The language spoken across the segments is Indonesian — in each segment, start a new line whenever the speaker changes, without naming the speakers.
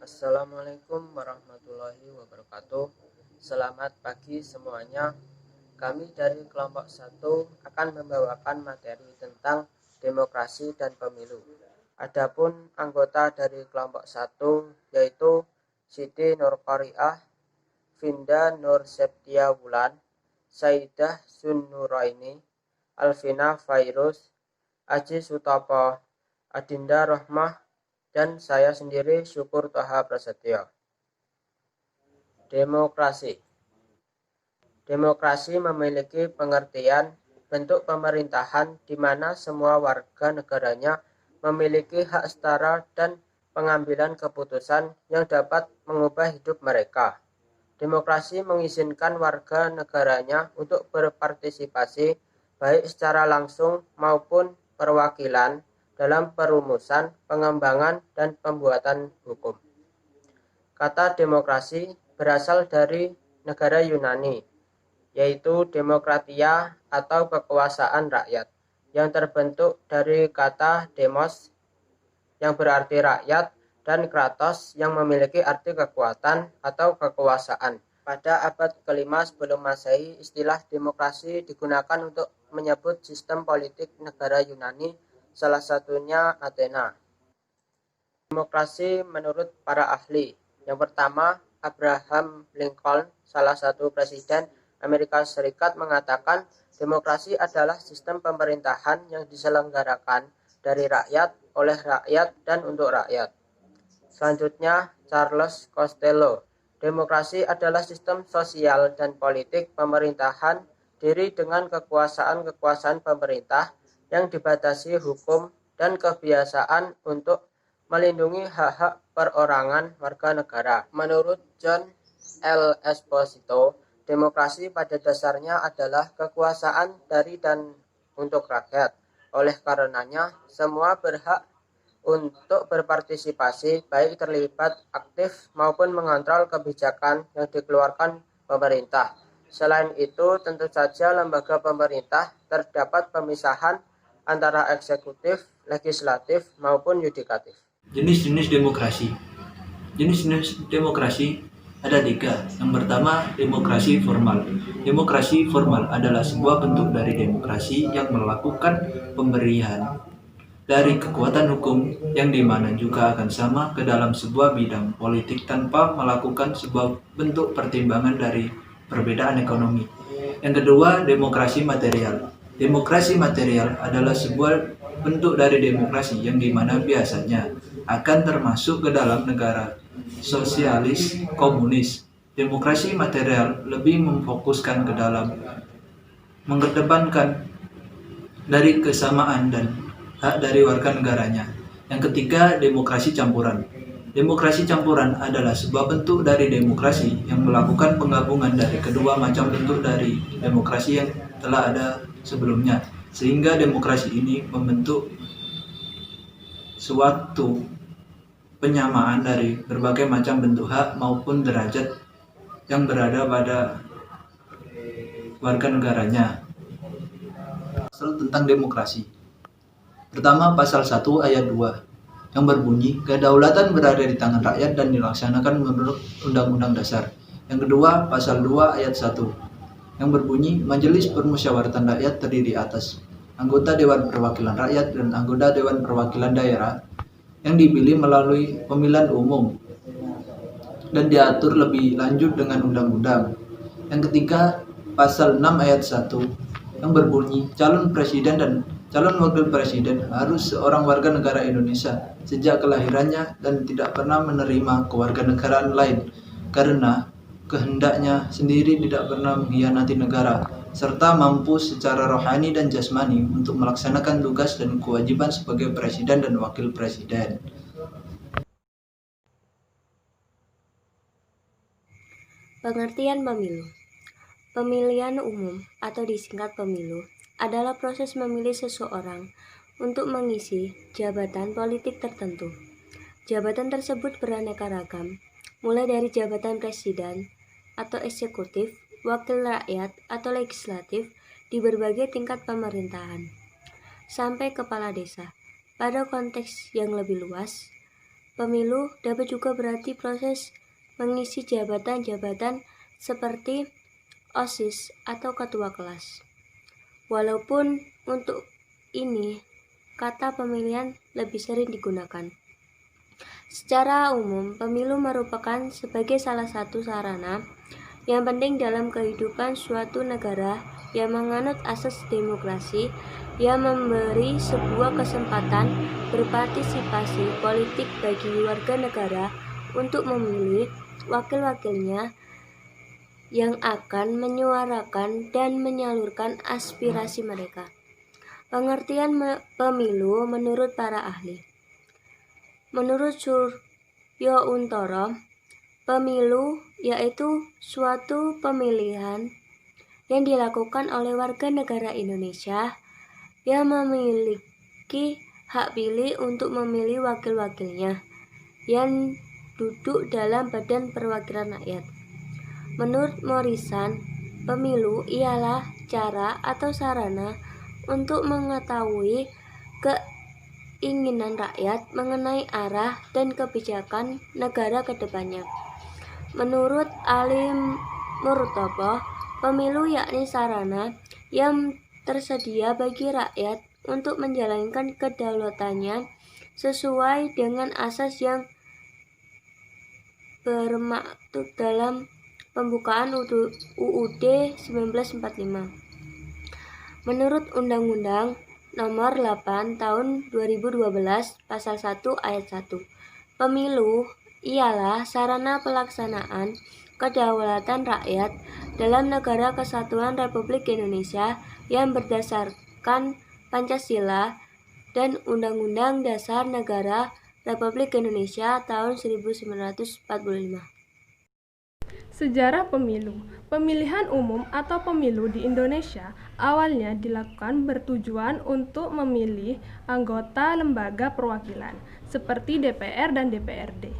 Assalamualaikum warahmatullahi wabarakatuh. Selamat pagi semuanya. Kami dari kelompok 1 akan membawakan materi tentang demokrasi dan pemilu. Adapun anggota dari kelompok 1 yaitu Siti Nurqariah, Vinda Nur Septia Wulan, Saidah Zunnuraini, Alvina Fairuz, Aji Sutopo, Adinda Rohmah, dan saya sendiri Syukur Toha Prasetyo. Demokrasi memiliki pengertian bentuk pemerintahan di mana semua warga negaranya memiliki hak setara dan pengambilan keputusan yang dapat mengubah hidup mereka. Demokrasi mengizinkan warga negaranya untuk berpartisipasi baik secara langsung maupun perwakilan dalam perumusan, pengembangan, dan pembuatan hukum. Kata demokrasi berasal dari negara Yunani, yaitu demokratia atau kekuasaan rakyat, yang terbentuk dari kata demos yang berarti rakyat dan kratos yang memiliki arti kekuatan atau kekuasaan. Pada abad kelima sebelum Masehi, istilah demokrasi digunakan untuk menyebut sistem politik negara Yunani, salah satunya Athena. Demokrasi menurut para ahli. Yang pertama, Abraham Lincoln, salah satu presiden Amerika Serikat, mengatakan demokrasi adalah sistem pemerintahan yang diselenggarakan dari rakyat, oleh rakyat, dan untuk rakyat. Selanjutnya, Charles Costello, demokrasi adalah sistem sosial dan politik pemerintahan diri dengan kekuasaan-kekuasaan pemerintah yang dibatasi hukum dan kebiasaan untuk melindungi hak-hak perorangan warga negara. Menurut John L. Esposito, demokrasi pada dasarnya adalah kekuasaan dari dan untuk rakyat. Oleh karenanya, semua berhak untuk berpartisipasi, baik terlibat aktif maupun mengontrol kebijakan yang dikeluarkan pemerintah. Selain itu, tentu saja lembaga pemerintah terdapat pemisahan antara eksekutif, legislatif, maupun yudikatif.
Jenis-jenis demokrasi. Jenis-jenis demokrasi ada 3. Yang pertama, demokrasi formal. Demokrasi formal adalah sebuah bentuk dari demokrasi yang melakukan pemberian dari kekuatan hukum yang dimana juga akan sama ke dalam sebuah bidang politik tanpa melakukan sebuah bentuk pertimbangan dari perbedaan ekonomi. Yang kedua, demokrasi material. Demokrasi material adalah sebuah bentuk dari demokrasi yang dimana biasanya akan termasuk ke dalam negara sosialis komunis. Demokrasi material lebih memfokuskan ke dalam mengedepankan dari kesamaan dan hak dari warga negaranya. Yang ketiga, demokrasi campuran. Demokrasi campuran adalah sebuah bentuk dari demokrasi yang melakukan penggabungan dari kedua macam bentuk dari demokrasi yang telah ada sebelumnya, sehingga demokrasi ini membentuk suatu penyamaan dari berbagai macam bentuk hak maupun derajat yang berada pada warga negaranya. Pasal tentang demokrasi. Pertama, pasal 1 ayat 2 yang berbunyi, kedaulatan berada di tangan rakyat dan dilaksanakan menurut Undang-Undang Dasar. Yang kedua, pasal 2 ayat 1 yang berbunyi, Majelis Permusyawaratan Rakyat terdiri atas anggota Dewan Perwakilan Rakyat dan anggota Dewan Perwakilan Daerah yang dipilih melalui pemilihan umum dan diatur lebih lanjut dengan undang-undang. Yang ketiga, pasal 6 ayat 1 yang berbunyi, calon presiden dan calon wakil presiden harus seorang warga negara Indonesia sejak kelahirannya dan tidak pernah menerima kewarganegaraan lain karena kehendaknya sendiri tidak pernah mengkhianati negara, serta mampu secara rohani dan jasmani untuk melaksanakan tugas dan kewajiban sebagai presiden dan wakil presiden.
Pengertian pemilu. Pemilihan umum atau disingkat pemilu adalah proses memilih seseorang untuk mengisi jabatan politik tertentu. Jabatan tersebut beraneka ragam, mulai dari jabatan presiden atau eksekutif, wakil rakyat atau legislatif di berbagai tingkat pemerintahan, sampai kepala desa. Pada konteks yang lebih luas, Pemilu dapat juga berarti proses mengisi jabatan-jabatan seperti OSIS atau ketua kelas. Walaupun untuk ini kata pemilihan lebih sering digunakan. Secara umum, pemilu merupakan sebagai salah satu sarana yang penting dalam kehidupan suatu negara yang menganut asas demokrasi, yang memberi sebuah kesempatan berpartisipasi politik bagi warga negara untuk memilih wakil-wakilnya yang akan menyuarakan dan menyalurkan aspirasi mereka. Pengertian pemilu menurut para ahli. Menurut Suryo Untoro, pemilu yaitu suatu pemilihan yang dilakukan oleh warga negara Indonesia yang memiliki hak pilih untuk memilih wakil-wakilnya yang duduk dalam Badan Perwakilan Rakyat. Menurut Morrison, pemilu ialah cara atau sarana untuk mengetahui keinginan rakyat mengenai arah dan kebijakan negara ke depannya. Menurut Ali Murtopo, pemilu yakni sarana yang tersedia bagi rakyat untuk menjalankan kedaulatannya sesuai dengan asas yang bermaksud dalam pembukaan UUD 1945. Menurut Undang-Undang Nomor 8 Tahun 2012 Pasal 1 Ayat 1, pemilu ialah sarana pelaksanaan kedaulatan rakyat dalam Negara Kesatuan Republik Indonesia yang berdasarkan Pancasila dan Undang-Undang Dasar Negara Republik Indonesia tahun 1945.
Sejarah pemilu. Pemilihan umum atau pemilu di Indonesia awalnya dilakukan bertujuan untuk memilih anggota lembaga perwakilan seperti DPR dan DPRD.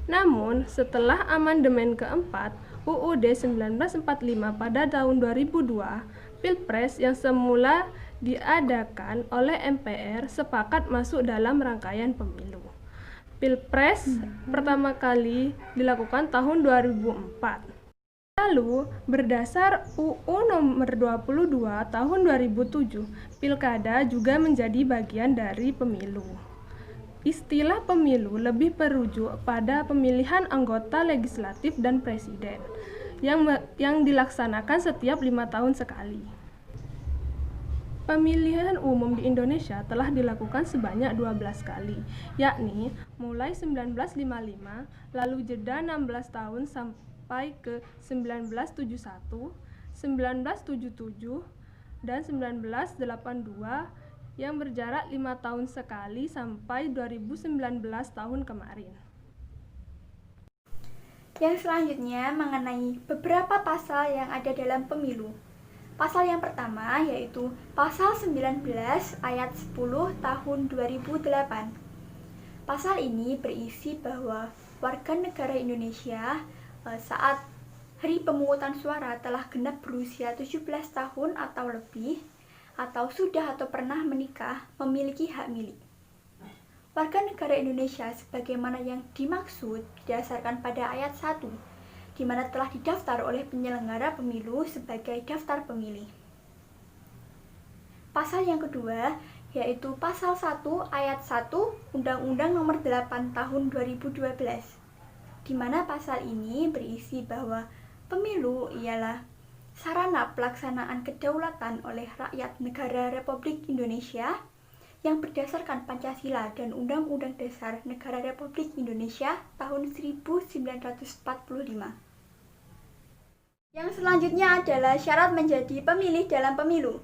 Namun, setelah amandemen keempat UUD 1945 pada tahun 2002, Pilpres yang semula diadakan oleh MPR sepakat masuk dalam rangkaian pemilu. Pilpres pertama kali dilakukan tahun 2004. Lalu, berdasar UU nomor 22 tahun 2007, pilkada juga menjadi bagian dari pemilu. Istilah pemilu lebih merujuk pada pemilihan anggota legislatif dan presiden yang dilaksanakan setiap 5 tahun sekali. Pemilihan umum di Indonesia telah dilakukan sebanyak 12 kali, yakni mulai 1955, lalu jeda 16 tahun sampai ke 1971, 1977, dan 1982 yang berjarak 5 tahun sekali sampai 2019 tahun kemarin.
Yang selanjutnya mengenai beberapa pasal yang ada dalam pemilu. Pasal yang pertama yaitu Pasal 19 ayat 10 tahun 2008. Pasal ini berisi bahwa warga negara Indonesia saat hari pemungutan suara telah genap berusia 17 tahun atau lebih, atau sudah atau pernah menikah, memiliki hak milik. Warga negara Indonesia sebagaimana yang dimaksud didasarkan pada ayat 1, di mana telah didaftar oleh penyelenggara pemilu sebagai daftar pemilih. Pasal yang kedua yaitu Pasal 1 ayat 1 Undang-Undang Nomor 8 Tahun 2012, di mana pasal ini berisi bahwa pemilu ialah sarana pelaksanaan kedaulatan oleh rakyat negara Republik Indonesia yang berdasarkan Pancasila dan Undang-Undang Dasar Negara Republik Indonesia tahun 1945. Yang selanjutnya adalah syarat menjadi pemilih dalam pemilu.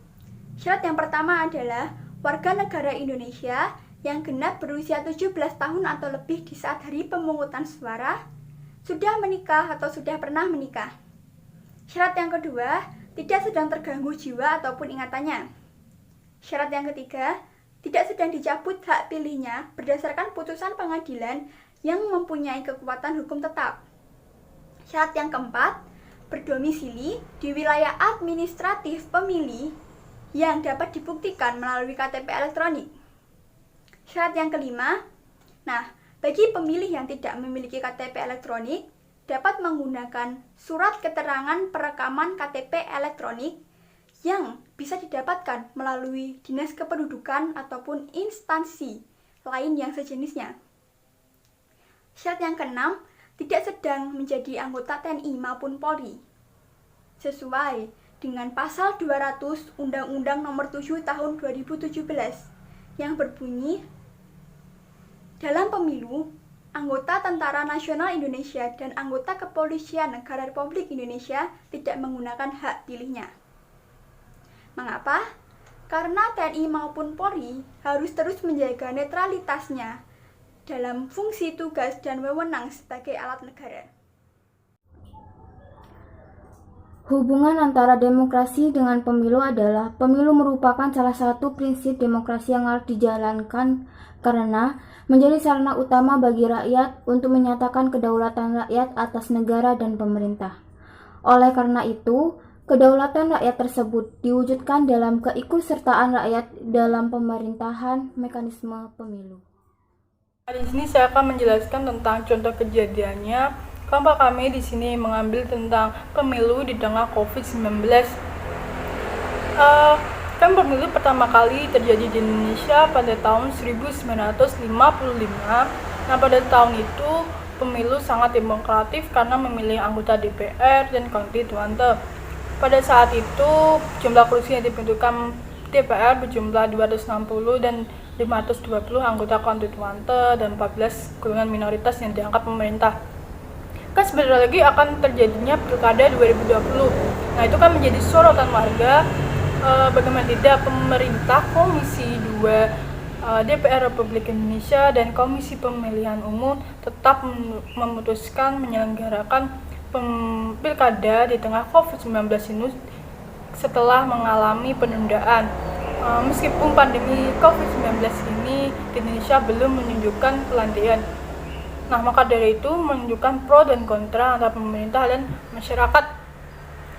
Syarat yang pertama adalah warga negara Indonesia yang genap berusia 17 tahun atau lebih di saat hari pemungutan suara, sudah menikah atau sudah pernah menikah. Syarat yang kedua, tidak sedang terganggu jiwa ataupun ingatannya. Syarat yang ketiga, tidak sedang dicabut hak pilihnya berdasarkan putusan pengadilan yang mempunyai kekuatan hukum tetap. Syarat yang keempat, berdomisili di wilayah administratif pemilih yang dapat dibuktikan melalui KTP elektronik. Syarat yang kelima, Bagi pemilih yang tidak memiliki KTP elektronik, dapat menggunakan surat keterangan perekaman KTP elektronik yang bisa didapatkan melalui Dinas Kependudukan ataupun instansi lain yang sejenisnya. Syarat yang keenam, tidak sedang menjadi anggota TNI maupun Polri. Sesuai dengan pasal 200 Undang-Undang Nomor 7 Tahun 2017 yang berbunyi, dalam pemilu, anggota Tentara Nasional Indonesia dan anggota Kepolisian Negara Republik Indonesia tidak menggunakan hak pilihnya. Mengapa? Karena TNI maupun Polri harus terus menjaga netralitasnya dalam fungsi tugas dan wewenang sebagai alat negara.
Hubungan antara demokrasi dengan pemilu adalah pemilu merupakan salah satu prinsip demokrasi yang harus dijalankan karena menjadi sarana utama bagi rakyat untuk menyatakan kedaulatan rakyat atas negara dan pemerintah. Oleh karena itu, kedaulatan rakyat tersebut diwujudkan dalam keikutsertaan rakyat dalam pemerintahan mekanisme pemilu.
Di sini saya akan menjelaskan tentang contoh kejadiannya. Kelompok kami di sini mengambil tentang pemilu di tengah COVID-19. Kan pemilu pertama kali terjadi di Indonesia pada tahun 1955. Nah, pada tahun itu pemilu sangat demokratif karena memilih anggota DPR dan konstituante. Pada saat itu jumlah kursi yang dibentukkan DPR berjumlah 260 dan 520 anggota konstituante dan 14 golongan minoritas yang diangkat pemerintah. Kan sebentar lagi akan terjadinya pilkada 2020. Nah, itu kan menjadi sorotan warga. Bagaimana tidak pemerintah Komisi 2 DPR Republik Indonesia dan Komisi Pemilihan Umum tetap memutuskan menyelenggarakan pilkada di tengah COVID-19 ini setelah mengalami penundaan. Meskipun pandemi COVID-19 ini di Indonesia belum menunjukkan pelandaian. Nah, maka dari itu menunjukkan pro dan kontra antara pemerintah dan masyarakat.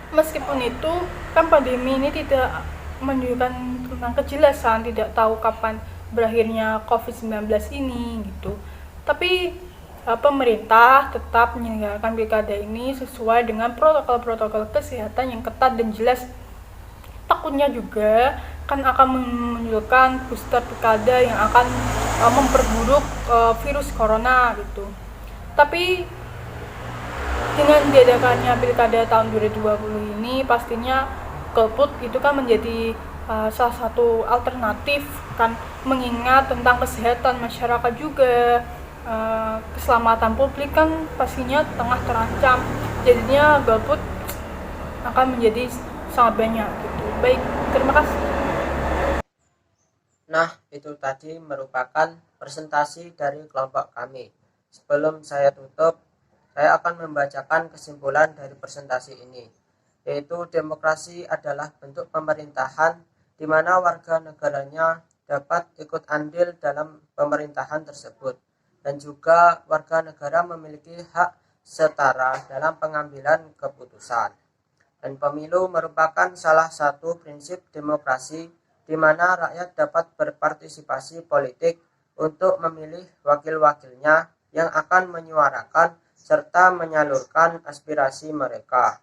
Meskipun itu, kan pandemi ini tidak menunjukkan tentang kejelasan, tidak tahu kapan berakhirnya COVID-19 ini gitu. Tapi pemerintah tetap menyelenggarakan pilkada ini sesuai dengan protokol-protokol kesehatan yang ketat dan jelas. Takutnya juga kan akan menunjukkan booster pilkada yang akan memperburuk virus corona gitu. Tapi dengan diadakannya pilkada tahun 2020 ini pastinya golput itu kan menjadi salah satu alternatif kan, mengingat tentang kesehatan masyarakat juga, keselamatan publik kan pastinya tengah terancam. Jadinya golput akan menjadi sangat banyak gitu. Baik, terima kasih.
Nah, itu tadi merupakan presentasi dari kelompok kami. Sebelum saya tutup, saya akan membacakan kesimpulan dari presentasi ini, yaitu demokrasi adalah bentuk pemerintahan di mana warga negaranya dapat ikut andil dalam pemerintahan tersebut, dan juga warga negara memiliki hak setara dalam pengambilan keputusan. Dan pemilu merupakan salah satu prinsip demokrasi di mana rakyat dapat berpartisipasi politik untuk memilih wakil-wakilnya yang akan menyuarakan serta menyalurkan aspirasi mereka.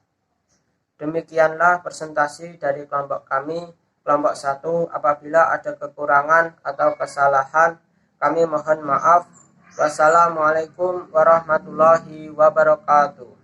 Demikianlah presentasi dari kelompok kami, kelompok 1. Apabila ada kekurangan atau kesalahan, kami mohon maaf. Wassalamualaikum warahmatullahi wabarakatuh.